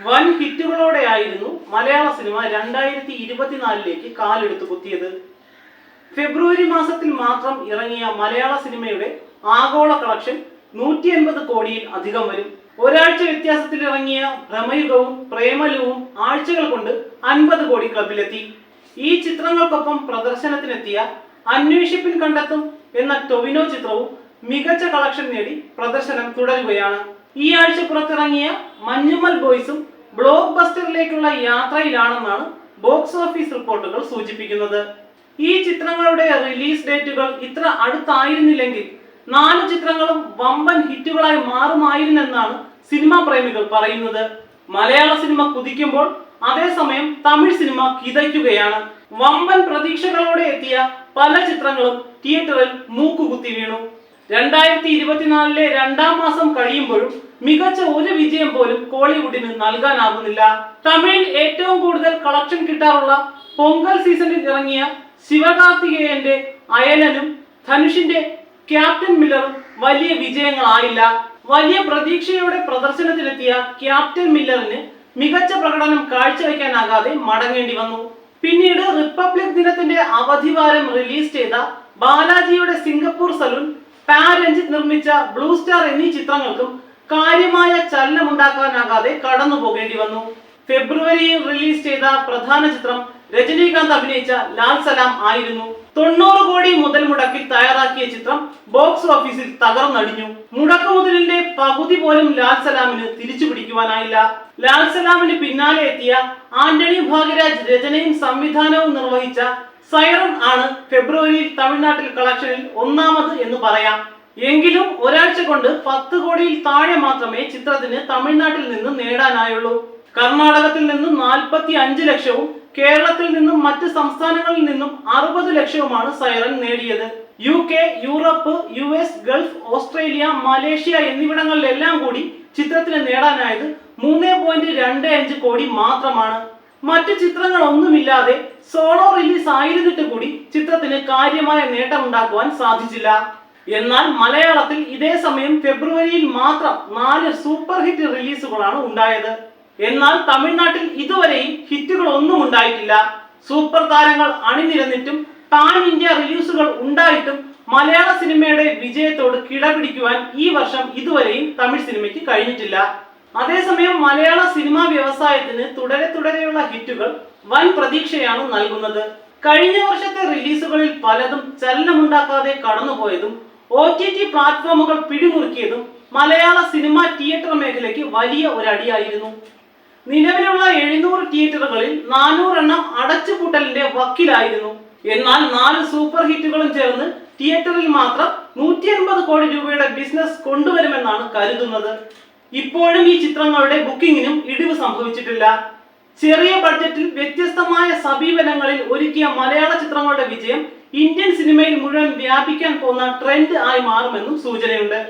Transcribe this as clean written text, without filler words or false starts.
വൻ ഹിറ്റുകളോടെയായിരുന്നു മലയാള സിനിമ 2024ലേക്ക് കാലെടുത്തു കുത്തിയത്. ഫെബ്രുവരി മാസത്തിൽ മാത്രം ഇറങ്ങിയ മലയാള സിനിമയുടെ ആഗോള കളക്ഷൻ 180 കോടിയിൽ അധികം വരും. ഒരാഴ്ച വ്യത്യാസത്തിൽ ഇറങ്ങിയ ഭ്രമയുഗവും പ്രേമലുവും ആഴ്ചകൾ കൊണ്ട് 50 കോടി ക്ലബിലെത്തി. ഈ ചിത്രങ്ങൾക്കൊപ്പം പ്രദർശനത്തിനെത്തിയ അന്വേഷിപ്പിൻ കണ്ടെത്തും എന്ന ടൊവിനോ ചിത്രവും മികച്ച കളക്ഷൻ നേടി പ്രദർശനം തുടരുകയാണ്. ഈ ആഴ്ച പുറത്തിറങ്ങിയ മഞ്ഞുമൽ ബോയ്സും ബ്ലോക്ക് ബസ്റ്ററിലേക്കുള്ള യാത്രയിലാണെന്നാണ് ബോക്സ് ഓഫീസ് റിപ്പോർട്ടുകൾ സൂചിപ്പിക്കുന്നത്. ഈ ചിത്രങ്ങളുടെ റിലീസ് ഡേറ്റുകൾ ഇത്ര അടുത്തായിരുന്നില്ലെങ്കിൽ 4 ചിത്രങ്ങളും വമ്പൻ ഹിറ്റുകളായി മാറുമായിരുന്നെന്നാണ് സിനിമാ പ്രേമികൾ പറയുന്നത്. മലയാള സിനിമ കുതിക്കുമ്പോൾ അതേസമയം തമിഴ് സിനിമ കിതയ്ക്കുകയാണ്. വമ്പൻ പ്രതീക്ഷകളോടെ എത്തിയ പല ചിത്രങ്ങളും തിയേറ്ററിൽ മൂക്കുകുത്തി വീണു. 2024 2-ാം മാസം കഴിയുമ്പോഴും മികച്ച ഒരു വിജയം പോലും കോളിവുഡിന് നൽകാനാകുന്നില്ല. തമിഴിൽ ഏറ്റവും കൂടുതൽ കളക്ഷൻ കിട്ടാറുള്ള പൊങ്കൽ സീസണിൽ ഇറങ്ങിയ ശിവകാർത്തികേയന്റെ അയലനും ധനുഷിന്റെ ക്യാപ്റ്റൻ മില്ലറും വലിയ വിജയങ്ങളായില്ല. വലിയ പ്രതീക്ഷയോടെ പ്രദർശനത്തിലെത്തിയ ക്യാപ്റ്റൻ മില്ലറിന് മികച്ച പ്രകടനം കാഴ്ചവെക്കാനാകാതെ മടങ്ങേണ്ടി വന്നു. പിന്നീട് റിപ്പബ്ലിക് ദിനത്തിന്റെ അവധിവാരം റിലീസ് ചെയ്ത ബാലാജിയുടെ സിംഗപ്പൂർ സലൂൺ, രഞ്ജിത്ത് നിർമ്മിച്ച ബ്ലൂ സ്റ്റാർ എന്നീ ചിത്രങ്ങൾക്കും കാര്യമായ ചലനമുണ്ടാക്കാനാകാതെ കടന്നു പോകേണ്ടി വന്നു. ഫെബ്രുവരിയിൽ റിലീസ് ചെയ്ത പ്രധാന ചിത്രം രജനീകാന്ത് അഭിനയിച്ച ലാൽ സലാം ആയിരുന്നു. 90 കോടി മുതൽ മുടക്കിൽ തയ്യാറാക്കിയ ചിത്രം ബോക്സ് ഓഫീസിൽ തകർന്നടിഞ്ഞു. മുടക്കുമുതലിന്റെ പകുതി പോലും ലാൽ സലാമിന് തിരിച്ചു പിടിക്കുവാനായില്ല. ലാൽ സലാമിന് പിന്നാലെ എത്തിയ ആന്റണി ഭാഗ്യരാജ് രചനയും സംവിധാനവും നിർവഹിച്ച സൈറൺ ആണ് ഫെബ്രുവരിയിൽ തമിഴ്നാട്ടിൽ കളക്ഷനിൽ ഒന്നാമത് എന്ന് പറയാം. എങ്കിലും ഒരാഴ്ച കൊണ്ട് 10 കോടിയിൽ താഴെ മാത്രമേ ചിത്രത്തിന് തമിഴ്നാട്ടിൽ നിന്ന് നേടാനായുള്ളൂ. കർണാടകത്തിൽ നിന്നും 45 ലക്ഷവും കേരളത്തിൽ നിന്നും മറ്റ് സംസ്ഥാനങ്ങളിൽ നിന്നും 60 ലക്ഷവുമാണ് സൈറൻ നേടിയത്. UK, Europe, US, Gulf, Australia, Malaysia എന്നിവിടങ്ങളിലെല്ലാം കൂടി ചിത്രത്തിന് നേടാനായത് 3.25 കോടി മാത്രമാണ്. മറ്റു ചിത്രങ്ങളൊന്നുമില്ലാതെ സോളോ റിലീസ് ആയിരുന്നിട്ട് കൂടി ചിത്രത്തിന് കാര്യമായ നേട്ടമുണ്ടാക്കുവാൻ സാധിച്ചില്ല. എന്നാൽ മലയാളത്തിൽ ഇതേ സമയം ഫെബ്രുവരിയിൽ മാത്രം 4 സൂപ്പർ ഹിറ്റ് റിലീസുകളാണ് ഉണ്ടായത്. എന്നാൽ തമിഴ്നാട്ടിൽ ഇതുവരെയും ഹിറ്റുകൾ ഒന്നും ഉണ്ടായിട്ടില്ല. സൂപ്പർ താരങ്ങൾ അണിനിരന്നിട്ടും പാൻ ഇന്ത്യ റിലീസുകൾ ഉണ്ടായിട്ടും മലയാള സിനിമയുടെ വിജയത്തോട് കിടപിടിക്കുവാൻ ഈ വർഷം ഇതുവരെയും തമിഴ് സിനിമയ്ക്ക് കഴിഞ്ഞിട്ടില്ല. അതേസമയം മലയാള സിനിമാ വ്യവസായത്തിന് തുടരെയുള്ള ഹിറ്റുകൾ വൻ പ്രതീക്ഷയാണ് നൽകുന്നത്. കഴിഞ്ഞ വർഷത്തെ റിലീസുകളിൽ പലതും ചലനമുണ്ടാക്കാതെ കടന്നുപോയതും OTT പ്ലാറ്റ്ഫോമുകൾ പിടിമുറുക്കിയതും മലയാള സിനിമ തിയേറ്റർ മേഖലയ്ക്ക് വലിയ ഒരടിയായിരുന്നു. നിലവിലുള്ള 700 തിയേറ്ററുകളിൽ 400 എണ്ണം അടച്ചുപൂട്ടലിന്റെ വക്കിലായിരുന്നു. എന്നാൽ 4 സൂപ്പർ ഹിറ്റുകളും ചേർന്ന് തിയേറ്ററിൽ മാത്രം 180 കോടി രൂപയുടെ ബിസിനസ് കൊണ്ടുവരുമെന്നാണ് കരുതുന്നത്. ഇപ്പോഴും ഈ ചിത്രങ്ങളുടെ ബുക്കിങ്ങിനും ഇടിവ് സംഭവിച്ചിട്ടില്ല. ചെറിയ ബഡ്ജറ്റിൽ വ്യത്യസ്തമായ സമീപനങ്ങളിൽ ഒരുക്കിയ മലയാള ചിത്രങ്ങളുടെ വിജയം ഇന്ത്യൻ സിനിമയിൽ മുഴുവൻ വ്യാപിക്കാൻ പോകുന്ന ട്രെൻഡ് ആയി മാറുമെന്നും സൂചനയുണ്ട്.